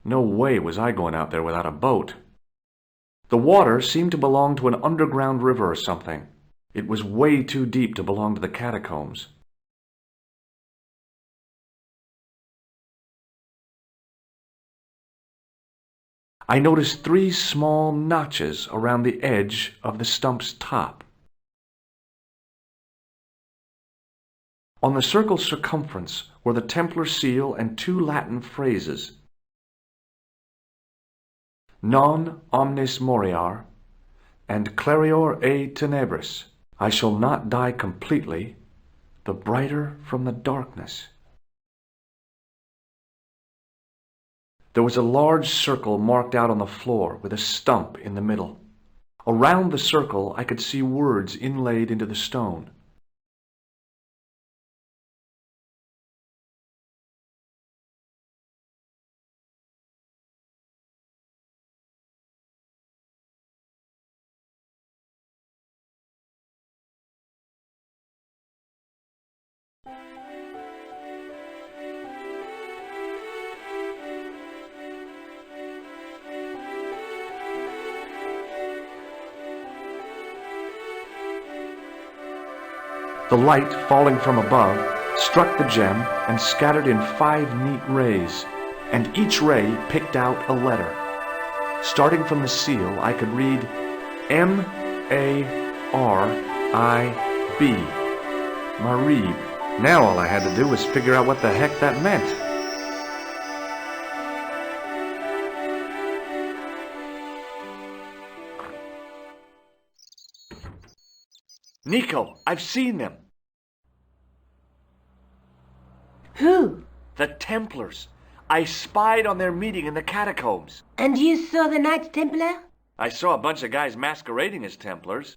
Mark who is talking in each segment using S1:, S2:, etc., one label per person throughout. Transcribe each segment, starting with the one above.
S1: No way was I going out there without a boat. The water seemed to belong to an underground river or something. It was way too deep to belong to the catacombs. I noticed 3 small notches around the edge of the stump's top. On the circle's circumference were the Templar seal and 2 Latin phrases. Non omnis moriar, and clarior e tenebris. I shall not die completely, the brighter from the darkness. There was a large circle marked out on the floor with a stump in the middle. Around the circle I could see words inlaid into the stone. The light, falling from above, struck the gem and scattered in 5 neat rays, and each ray picked out a letter. Starting from the seal, I could read M-A-R-I-B. Marib. Now all I had to do was figure out what the heck that meant. Nico, I've seen them.
S2: Who?
S1: The Templars. I spied on their meeting in the catacombs.
S2: And you saw the Knights Templar?
S1: I saw a bunch of guys masquerading as Templars.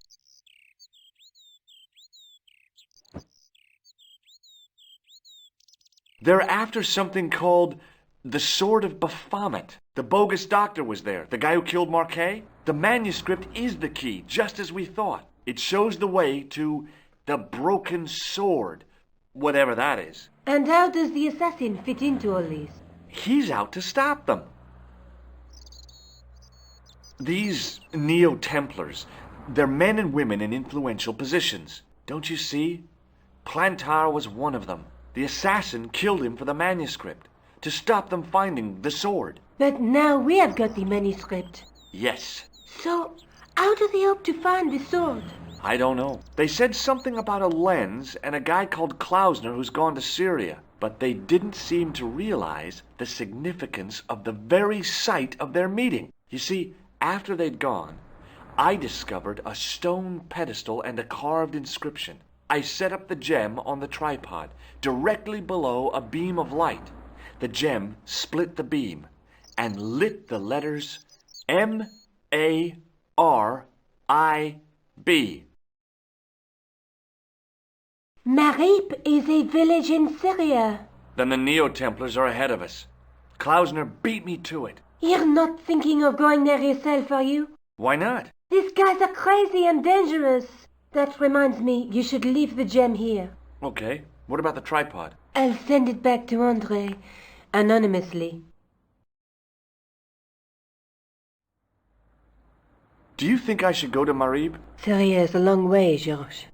S1: They're after something called the Sword of Baphomet. The bogus doctor was there, the guy who killed Marquet. The manuscript is the key, just as we thought. It shows the way to the broken sword, whatever that is.
S2: And how does the assassin fit into all this?
S1: He's out to stop them. These Neo-Templars, they're men and women in influential positions. Don't you see? Plantar was one of them. The assassin killed him for the manuscript, to stop them finding the sword.
S2: But now we have got the manuscript.
S1: Yes.
S2: So, how do they hope to find the sword?
S1: I don't know. They said something about a lens and a guy called Klausner who's gone to Syria, but they didn't seem to realize the significance of the very site of their meeting. You see, after they'd gone, I discovered a stone pedestal and a carved inscription. I set up the gem on the tripod, directly below a beam of light. The gem split the beam and lit the letters M-A-R-I-B.
S2: Marib is a village in Syria.
S1: Then the Neo-Templars are ahead of us. Klausner beat me to it.
S2: You're not thinking of going there yourself, are you?
S1: Why not?
S2: These guys are crazy and dangerous. That reminds me, you should leave the gem here.
S1: Okay. What about the tripod?
S2: I'll send it back to Andre, anonymously.
S1: Do you think I should go to Marib?
S2: Syria is a long way, Georges.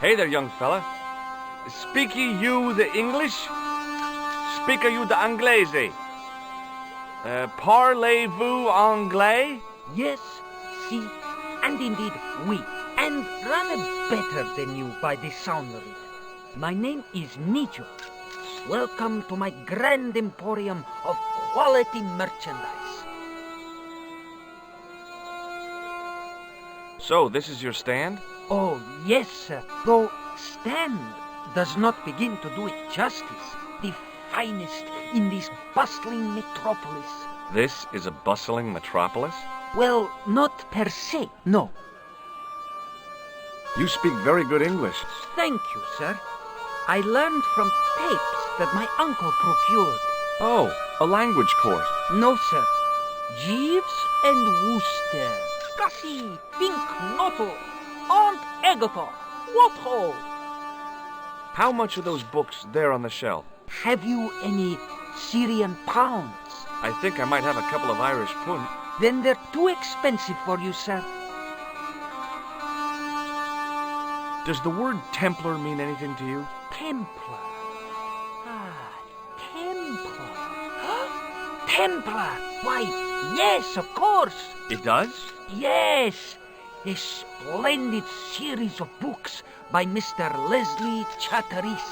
S1: Hey there, young fella. Speak ye you the English? speak you the Anglese? Parlez-vous anglais?
S3: Yes, si, and indeed oui, and rather better than you by the sound of it. My name is Nijo. Welcome to my grand emporium of quality merchandise.
S1: So, this is your stand?
S3: Oh, yes, sir. Though stand does not begin to do it justice. The finest in this bustling metropolis.
S1: This is a bustling metropolis?
S3: Well, not per se, no.
S1: You speak very good English.
S3: Thank you, sir. I learned from tapes that my uncle procured.
S1: Oh, a language course.
S3: No, sir. Jeeves and Wooster. Gussie, Pink Noto, Aunt Agatha. What ho?
S1: How much are those books there on the shelf?
S3: Have you any Syrian pounds?
S1: I think I might have a couple of Irish pund.
S3: Then they're too expensive for you, sir.
S1: Does the word Templar mean anything to you?
S3: Templar. Ah, Templar. Templar! Why, yes, of course.
S1: It does?
S3: Yes. A splendid series of books by Mr. Leslie Chatteris,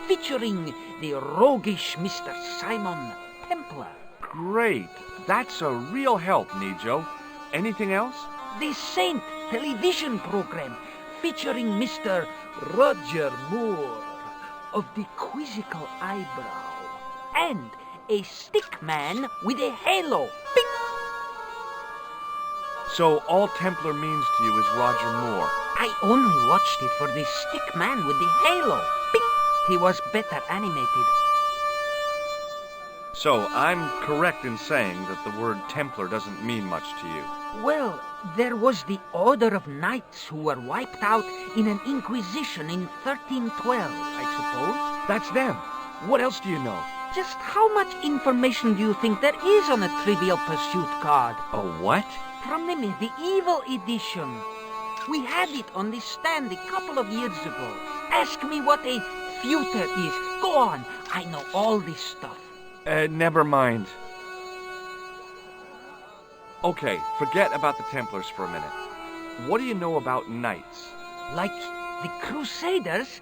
S3: featuring the roguish Mr. Simon Templar.
S1: Great. That's a real help, Nijo. Anything else?
S3: The Saint television program, featuring Mr. Roger Moore of the quizzical eyebrow, and a stick man with a halo. Bing!
S1: So all Templar means to you is Roger Moore.
S3: I only watched it for the stick man with the halo. Bing! He was better animated.
S1: So I'm correct in saying that the word Templar doesn't mean much to you.
S3: Well, there was the Order of Knights who were wiped out in an Inquisition in 1312, I suppose.
S1: That's them. What else do you know?
S3: Just how much information do you think there is on a Trivial Pursuit card?
S1: A what?
S3: From the medieval edition. We had it on the stand a couple of years ago. Ask me what a feuter is. Go on. I know all this stuff.
S1: Never mind. Okay, forget about the Templars for a minute. What do you know about knights?
S3: Like the Crusaders,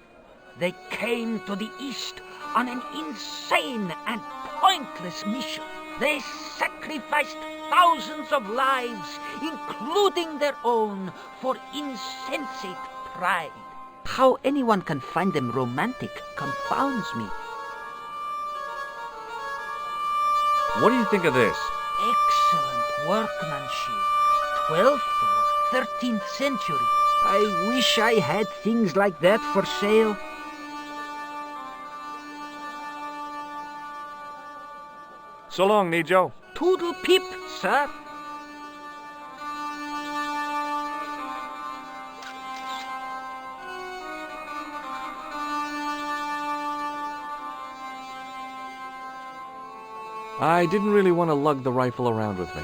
S3: they came to the East on an insane and pointless mission. They sacrificed thousands of lives, including their own, for insensate pride. How anyone can find them romantic confounds me.
S1: What do you think of this?
S3: Excellent workmanship. 12th or 13th century. I wish I had things like that for sale.
S1: So long, Nijo.
S3: Toodle pip, sir.
S1: I didn't really want to lug the rifle around with me.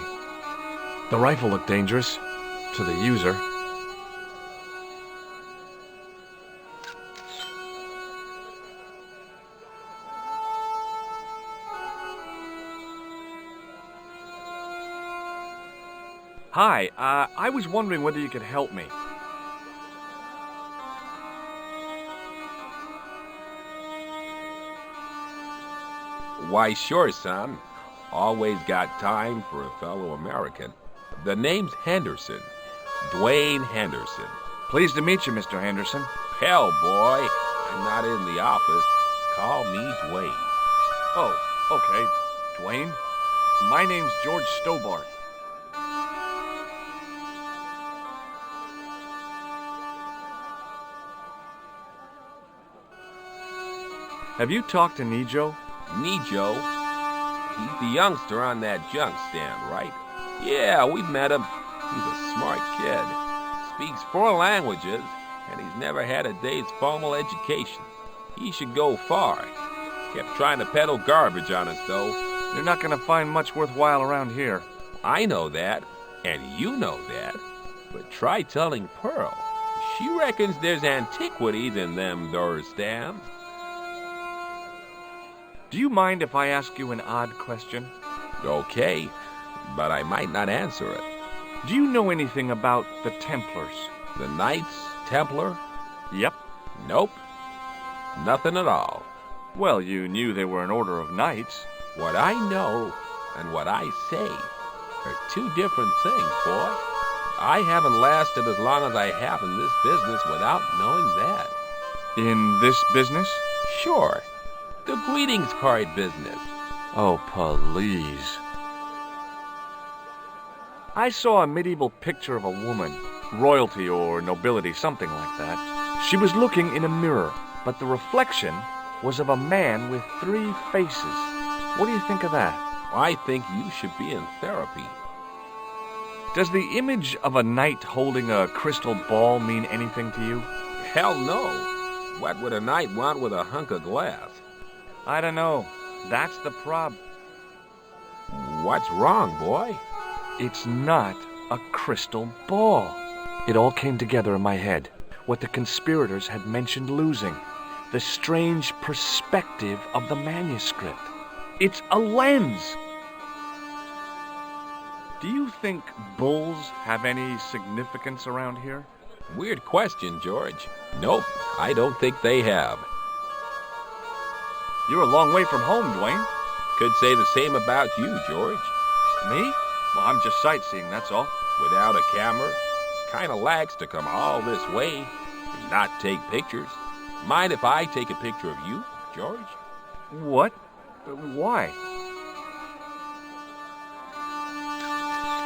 S1: The rifle looked dangerous to the user. Hi, I was wondering whether you could help me.
S4: Why, sure, son. Always got time for a fellow American. The name's Henderson. Dwayne Henderson.
S1: Pleased to meet you, Mr. Henderson.
S4: Hell, boy. I'm not in the office. Call me Dwayne.
S1: Oh, okay. Dwayne. My name's George Stobart. Have you talked to Nijo?
S4: Nijo? He's the youngster on that junk stand, right? Yeah, we've met him. He's a smart kid. Speaks 4 languages, and he's never had a day's formal education. He should go far. Kept trying to peddle garbage on us, though.
S1: You're not going to find much worthwhile around here.
S4: I know that, and you know that. But try telling Pearl. She reckons there's antiquities in them there stands.
S1: Do you mind if I ask you an odd question?
S4: Okay, but I might not answer it.
S1: Do you know anything about the Templars?
S4: The Knights Templar?
S1: Yep.
S4: Nope. Nothing at all.
S1: Well, you knew they were an order of knights.
S4: What I know and what I say are two different things, boy. I haven't lasted as long as I have in this business without knowing that.
S1: In this business?
S4: Sure. The greetings card business.
S1: Oh, please. I saw a medieval picture of a woman, royalty or nobility, something like that. She was looking in a mirror, but the reflection was of a man with 3 faces. What do you think of that?
S4: I think you should be in therapy.
S1: Does the image of a knight holding a crystal ball mean anything to you?
S4: Hell no. What would a knight want with a hunk of glass?
S1: I don't know. That's the prob.
S4: What's wrong, boy?
S1: It's not a crystal ball. It all came together in my head. What the conspirators had mentioned losing. The strange perspective of the manuscript. It's a lens. Do you think bulls have any significance around here?
S4: Weird question, George. Nope, I don't think they have.
S1: You're a long way from home, Dwayne.
S4: Could say the same about you, George.
S1: Me? Well, I'm just sightseeing, that's all.
S4: Without a camera, kinda lags to come all this way and not take pictures. Mind if I take a picture of you, George?
S1: What? Why?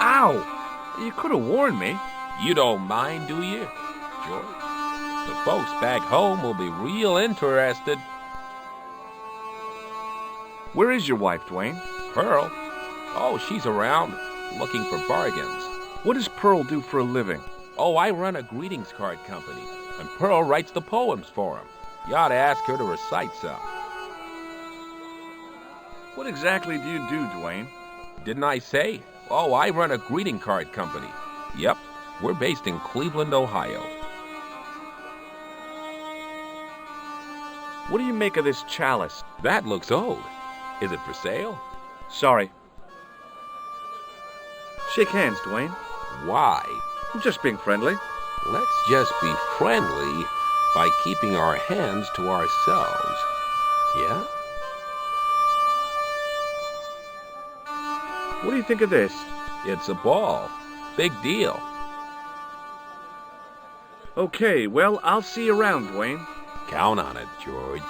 S1: Ow! You could have warned me.
S4: You don't mind, do you, George? The folks back home will be real interested.
S1: Where is your wife, Dwayne?
S4: Pearl? Oh, she's around, looking for bargains.
S1: What does Pearl do for a living?
S4: Oh, I run a greetings card company, and Pearl writes the poems for 'em. You ought to ask her to recite some.
S1: What exactly do you do, Dwayne?
S4: Didn't I say? Oh, I run a greeting card company. Yep, we're based in Cleveland, Ohio.
S1: What do you make of this chalice?
S4: That looks old. Is it for sale?
S1: Sorry. Shake hands, Dwayne.
S4: Why?
S1: I'm just being friendly.
S4: Let's just be friendly by keeping our hands to ourselves. Yeah?
S1: What do you think of this?
S4: It's a ball. Big deal.
S1: Okay, well, I'll see you around, Dwayne.
S4: Count on it, George.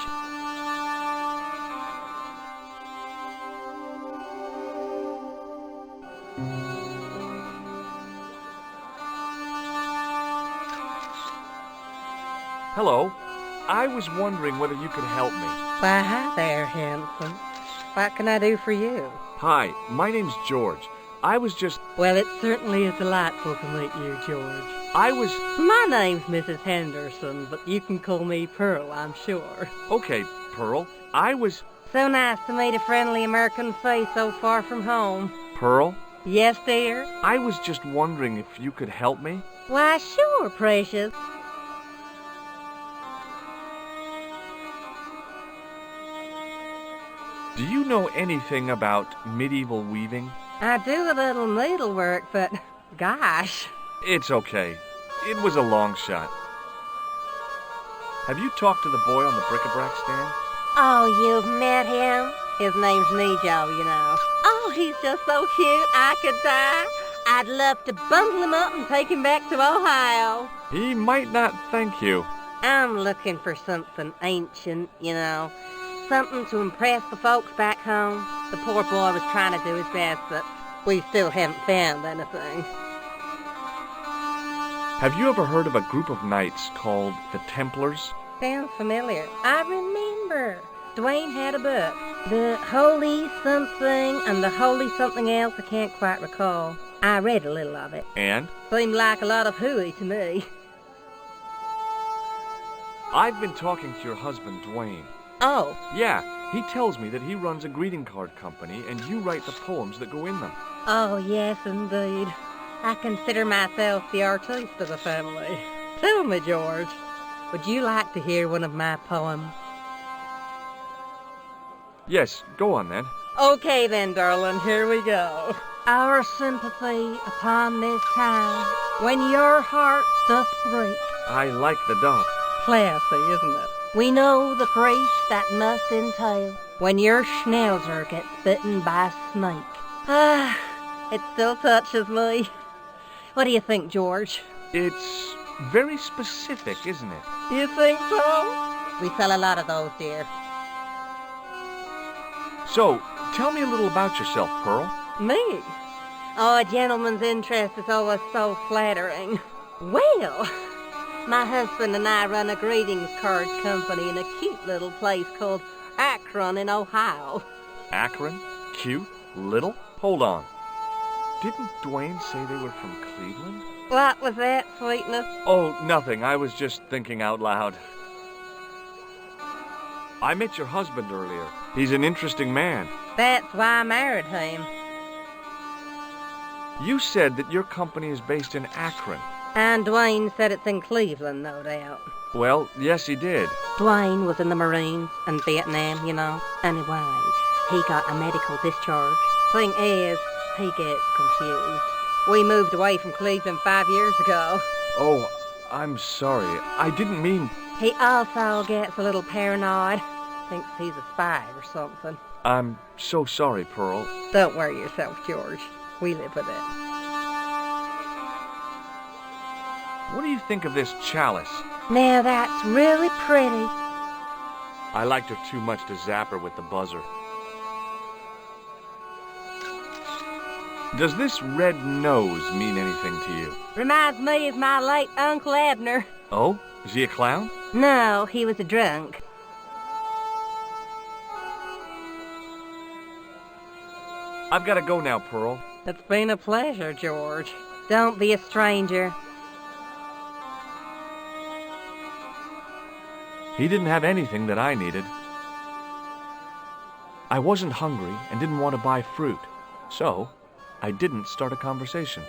S1: Hello. I was wondering whether you could help me.
S5: Why, hi there, handsome. What can I do for you?
S1: Hi, my name's George. I was just...
S5: Well, it certainly is delightful to meet you, George.
S1: I was...
S5: My name's Mrs. Henderson, but you can call me Pearl, I'm sure.
S1: Okay, Pearl. I was...
S5: So nice to meet a friendly American face so far from home.
S1: Pearl?
S5: Yes, dear?
S1: I was just wondering if you could help me.
S5: Why, sure, precious.
S1: Do you know anything about medieval weaving?
S5: I do a little needlework, but gosh.
S1: It's okay. It was a long shot. Have you talked to the boy on the bric-a-brac stand?
S5: Oh, you've met him? His name's Nejo, you know. Oh, he's just so cute, I could die. I'd love to bundle him up and take him back to Ohio.
S1: He might not thank you.
S5: I'm looking for something ancient, you know. Something to impress the folks back home. The poor boy was trying to do his best, but we still haven't found anything.
S1: Have you ever heard of a group of knights called the Templars?
S5: Sounds familiar. I remember. Dwayne had a book. The Holy Something and the Holy Something Else, I can't quite recall. I read a little of it.
S1: And?
S5: Seemed like a lot of hooey to me.
S1: I've been talking to your husband, Dwayne.
S5: Oh.
S1: Yeah, he tells me that he runs a greeting card company and you write the poems that go in them.
S5: Oh, yes, indeed. I consider myself the artiste of the family. Tell me, George, would you like to hear one of my poems?
S1: Yes, go on then.
S5: Okay then, darling, here we go. Our sympathy upon this time, when your heart doth break.
S1: I like the dog.
S5: Classy, isn't it? We know the grief that must entail when your schnauzer gets bitten by a snake. Ah, it still touches me. What do you think, George?
S1: It's very specific, isn't it?
S5: You think so? We sell a lot of those, dear.
S1: So, tell me a little about yourself, Pearl.
S5: Me? Oh, a gentleman's interest is always so flattering. Well, my husband and I run a greetings card company in a cute little place called Akron in Ohio.
S1: Akron? Cute? Little? Hold on. Didn't Dwayne say they were from Cleveland?
S5: What was that, sweetness?
S1: Oh, nothing. I was just thinking out loud. I met your husband earlier. He's an interesting man.
S5: That's why I married him.
S1: You said that your company is based in Akron.
S5: And Dwayne said it's in Cleveland, no doubt.
S1: Well, yes, he did.
S5: Dwayne was in the Marines and Vietnam, you know. Anyway, he got a medical discharge. Thing is, he gets confused. We moved away from Cleveland 5 years ago.
S1: Oh, I'm sorry. I didn't mean...
S5: He also gets a little paranoid. Thinks he's a spy or something.
S1: I'm so sorry, Pearl.
S5: Don't worry yourself, George. We live with it.
S1: What do you think of this chalice?
S2: Now that's really pretty.
S1: I liked her too much to zap her with the buzzer. Does this red nose mean anything to you?
S5: Reminds me of my late Uncle Abner.
S1: Oh? Is he a clown?
S5: No, he was a drunk.
S1: I've got to go now, Pearl.
S5: It's been a pleasure, George. Don't be a stranger.
S1: He didn't have anything that I needed. I wasn't hungry and didn't want to buy fruit, so I didn't start a conversation.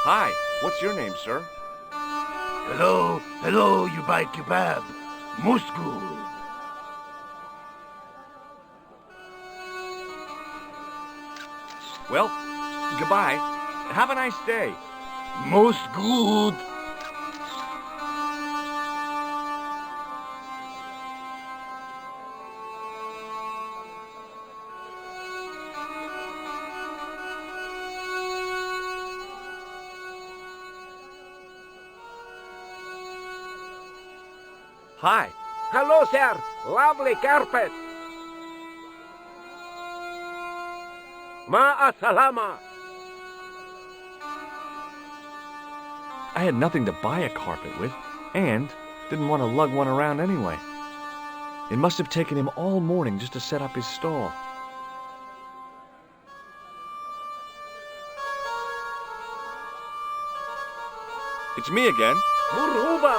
S1: Hi, what's your name, sir?
S6: Hello, you buy kebab. Moscow.
S1: Well, goodbye. Have a nice day.
S6: Most good.
S1: Hi.
S3: Hello, sir. Lovely carpet. Ma'a salama.
S1: I had nothing to buy a carpet with, and didn't want to lug one around anyway. It must have taken him all morning just to set up his stall. It's me again.
S3: Muruba.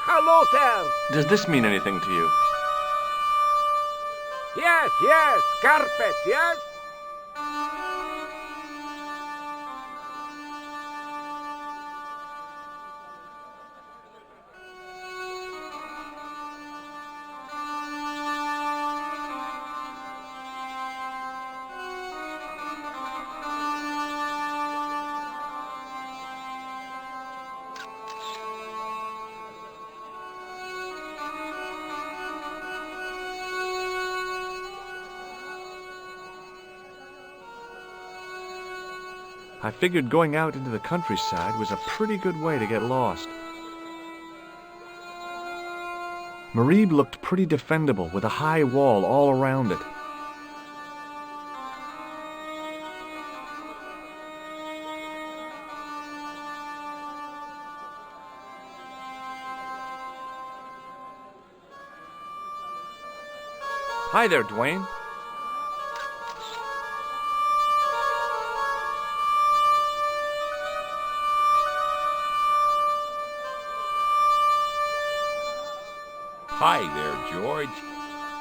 S3: Hello, sir.
S1: Does this mean anything to you?
S3: Yes, carpet, yes?
S1: I figured going out into the countryside was a pretty good way to get lost. Marib looked pretty defendable with a high wall all around it. Hi there, Dwayne.
S4: Hi there, George.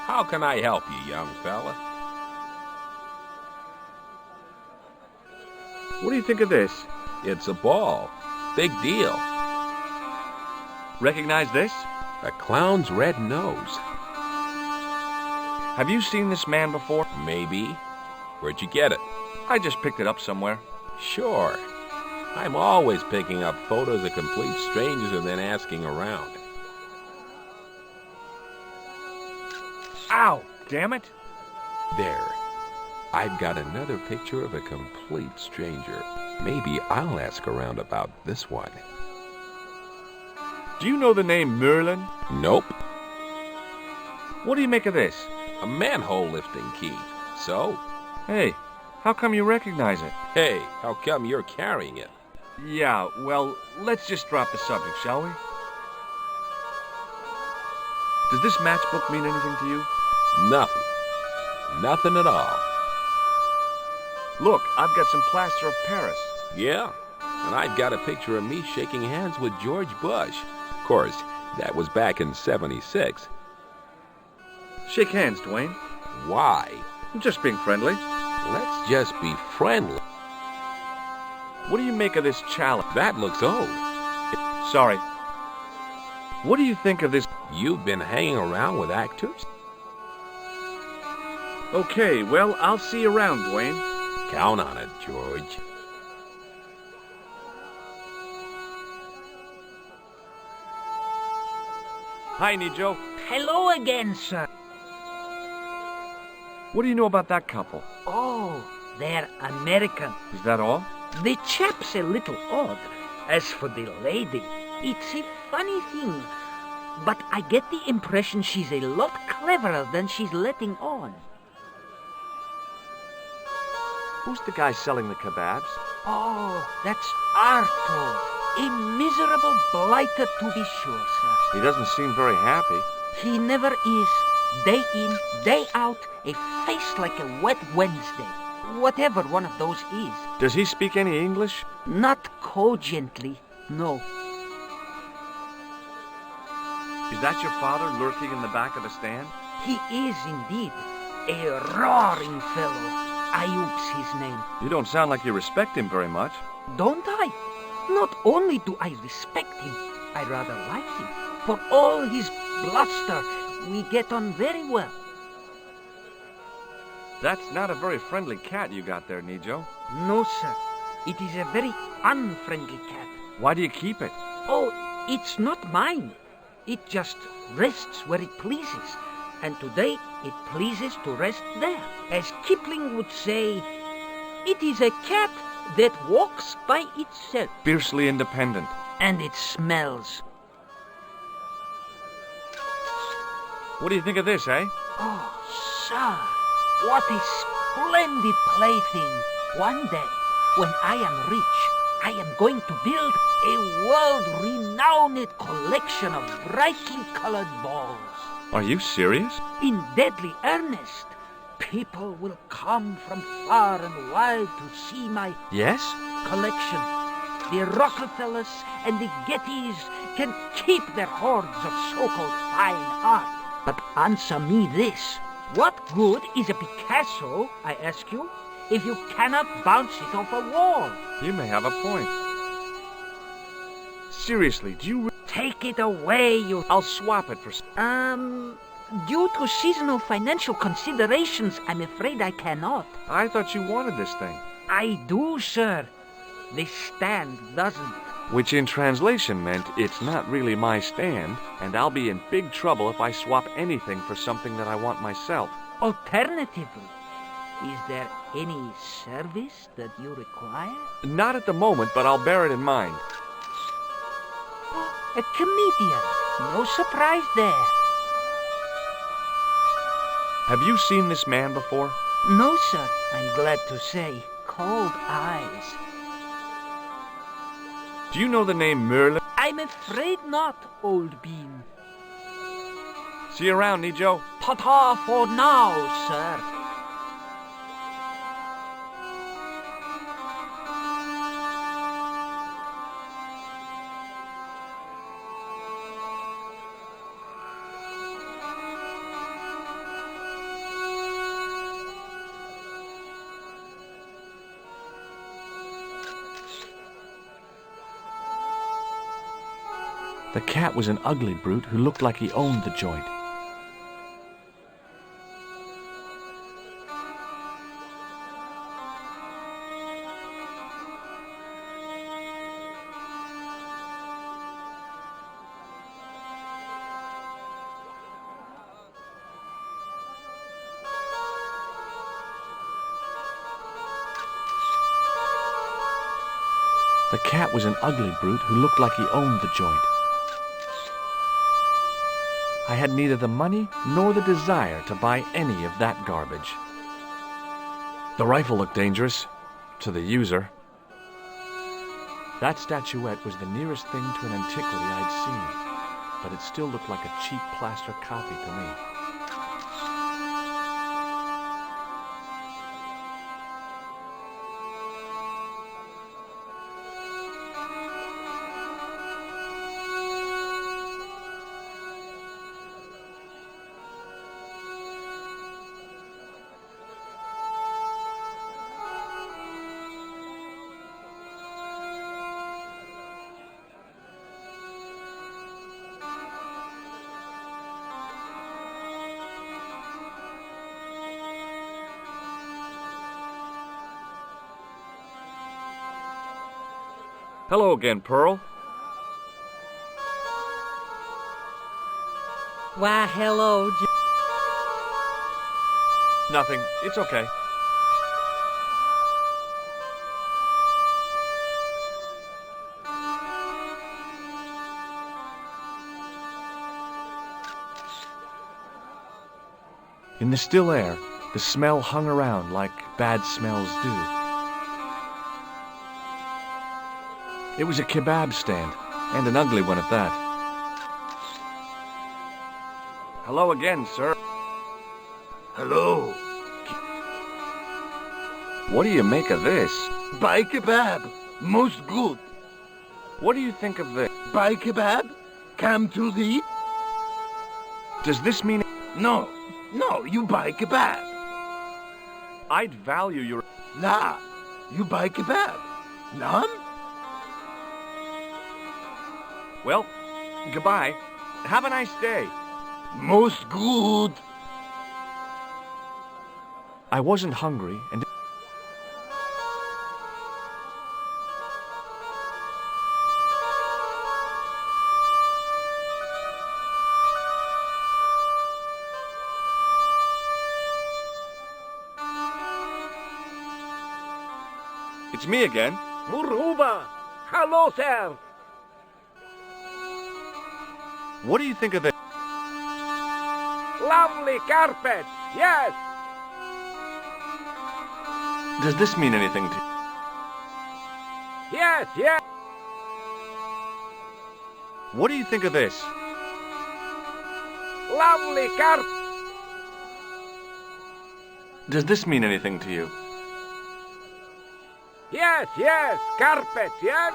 S4: How can I help you, young fella?
S1: What do you think of this?
S4: It's a ball. Big deal.
S1: Recognize this?
S4: A clown's red nose.
S1: Have you seen this man before?
S4: Maybe. Where'd you get it?
S1: I just picked it up somewhere.
S4: Sure. I'm always picking up photos of complete strangers and then asking around.
S1: Ow! Damn it!
S4: There. I've got another picture of a complete stranger. Maybe I'll ask around about this one.
S1: Do you know the name Merlin?
S4: Nope.
S1: What do you make of this?
S4: A manhole lifting key. So?
S1: Hey, how come you recognize it?
S4: Hey, how come you're carrying it?
S1: Yeah, well, let's just drop the subject, shall we? Does this matchbook mean anything to you?
S4: Nothing. Nothing at all.
S1: Look, I've got some plaster of Paris.
S4: Yeah, and I've got a picture of me shaking hands with George Bush. Of course, that was back in '76.
S1: Shake hands, Dwayne.
S4: Why?
S1: I'm just being friendly.
S4: Let's just be friendly.
S1: What do you make of this challenge?
S4: That looks old.
S1: Sorry. What do you think of this?
S4: You've been hanging around with actors?
S1: Okay, well, I'll see you around, Dwayne.
S4: Count on it, George.
S1: Hi, Nijo.
S3: Hello again, sir.
S1: What do you know about that couple?
S3: Oh, they're American.
S1: Is that all?
S3: The chap's a little odd. As for the lady, it's a funny thing. But I get the impression she's a lot cleverer than she's letting on.
S1: Who's the guy selling the kebabs?
S3: Oh, that's Arto. A miserable blighter to be sure, sir.
S1: He doesn't seem very happy.
S3: He never is. Day in, day out, a face like a wet Wednesday. Whatever one of those is.
S1: Does he speak any English?
S3: Not cogently, no.
S1: Is that your father lurking in the back of the stand?
S3: He is indeed a roaring fellow. Ayub's his name.
S1: You don't sound like you respect him very much.
S3: Don't I? Not only do I respect him, I rather like him. For all his bluster, we get on very well.
S1: That's not a very friendly cat you got there, Nijo.
S3: No, sir. It is a very unfriendly cat.
S1: Why do you keep it?
S3: Oh, it's not mine. It just rests where it pleases. And today it pleases to rest there. As Kipling would say, it is a cat that walks by itself.
S1: Fiercely independent.
S3: And it smells.
S1: What do you think of this, eh?
S3: Oh, sir, what a splendid plaything. One day, when I am rich, I am going to build a world-renowned collection of brightly colored balls.
S1: Are you serious?
S3: In deadly earnest. People will come from far and wide to see my
S1: Yes?
S3: collection. The Rockefellers and the Gettys can keep their hoards of so-called fine art. But answer me this. What good is a Picasso, I ask you, if you cannot bounce it off a wall?
S1: You may have a point. Seriously, do you...
S3: Take it away, you...
S1: I'll swap it for...
S3: Due to seasonal financial considerations, I'm afraid I cannot.
S1: I thought you wanted this thing.
S3: I do, sir. The stand doesn't.
S1: Which in translation meant it's not really my stand, and I'll be in big trouble if I swap anything for something that I want myself.
S3: Alternatively, is there any service that you require?
S1: Not at the moment, but I'll bear it in mind.
S3: A comedian. No surprise there.
S1: Have you seen this man before?
S3: No, sir. I'm glad to say. Cold eyes.
S1: Do you know the name Merlin?
S3: I'm afraid not, old bean.
S1: See you around, Nijo.
S3: Ta-ta for now, sir.
S1: The cat was an ugly brute who looked like he owned the joint. The cat was an ugly brute who looked like he owned the joint. I had neither the money nor the desire to buy any of that garbage. The rifle looked dangerous, to the user. That statuette was the nearest thing to an antiquity I'd seen, but it still looked like a cheap plaster copy to me. Hello again, Pearl.
S5: Why, hello,
S1: Nothing. It's okay. In the still air, the smell hung around like bad smells do. It was a kebab stand, and an ugly one at that. Hello again, sir.
S6: Hello.
S1: What do you make of this?
S6: Buy kebab. Most good.
S1: What do you think of this?
S6: Buy kebab. Come to eat.
S1: Does this mean
S6: No. No, you buy kebab.
S1: I'd value your...
S6: La. You buy kebab. None?
S1: Well, goodbye. Have a nice day.
S6: Most good.
S1: I wasn't hungry, and... It's me again.
S3: Muruba! Hello, sir!
S1: What do you think of this?
S3: Lovely carpet! Yes!
S1: Does this mean anything to you?
S3: Yes, yes!
S1: What do you think of this?
S3: Lovely carpet!
S1: Does this mean anything to you?
S3: Yes, yes! Carpet, yes!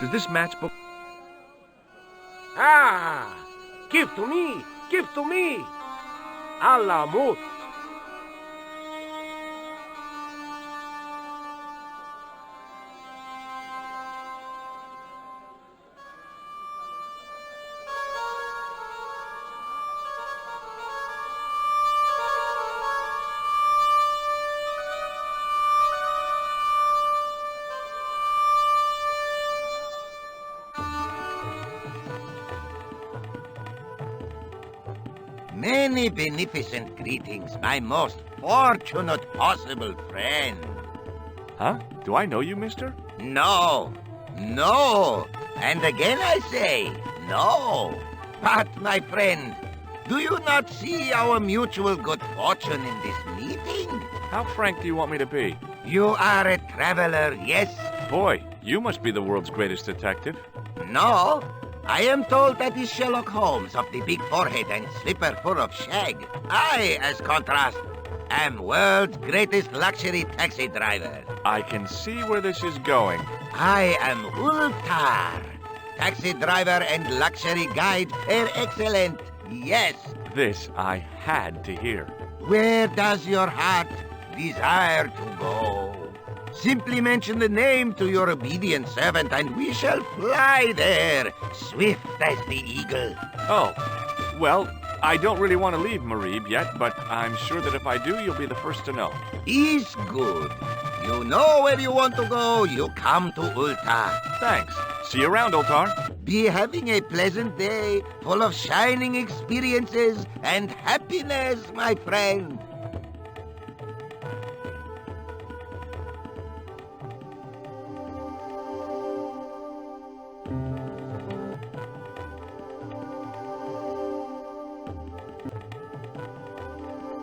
S1: Does this matchbook...
S3: Ah! Give to me! Give to me! Allah mut!
S7: Many beneficent greetings, my most fortunate possible friend.
S1: Huh? Do I know you, mister?
S7: No, no, and again I say, no. But, my friend, do you not see our mutual good fortune in this meeting?
S1: How frank do you want me to be?
S7: You are a traveler, yes?
S1: Boy, you must be the world's greatest detective.
S7: No, I am told that is Sherlock Holmes of the big forehead and slipper full of shag. I, as contrast, am world's greatest luxury taxi driver.
S1: I can see where this is going.
S7: I am Ultar, taxi driver and luxury guide per excellent. Yes.
S1: This I had to hear.
S7: Where does your heart desire to go? Simply mention the name to your obedient servant, and we shall fly there, swift as the eagle.
S1: Oh, well, I don't really want to leave Marib yet, but I'm sure that if I do, you'll be the first to know.
S7: Is good. You know where you want to go, you come to Ulta.
S1: Thanks. See you around, Ultar.
S7: Be having a pleasant day, full of shining experiences and happiness, my friend.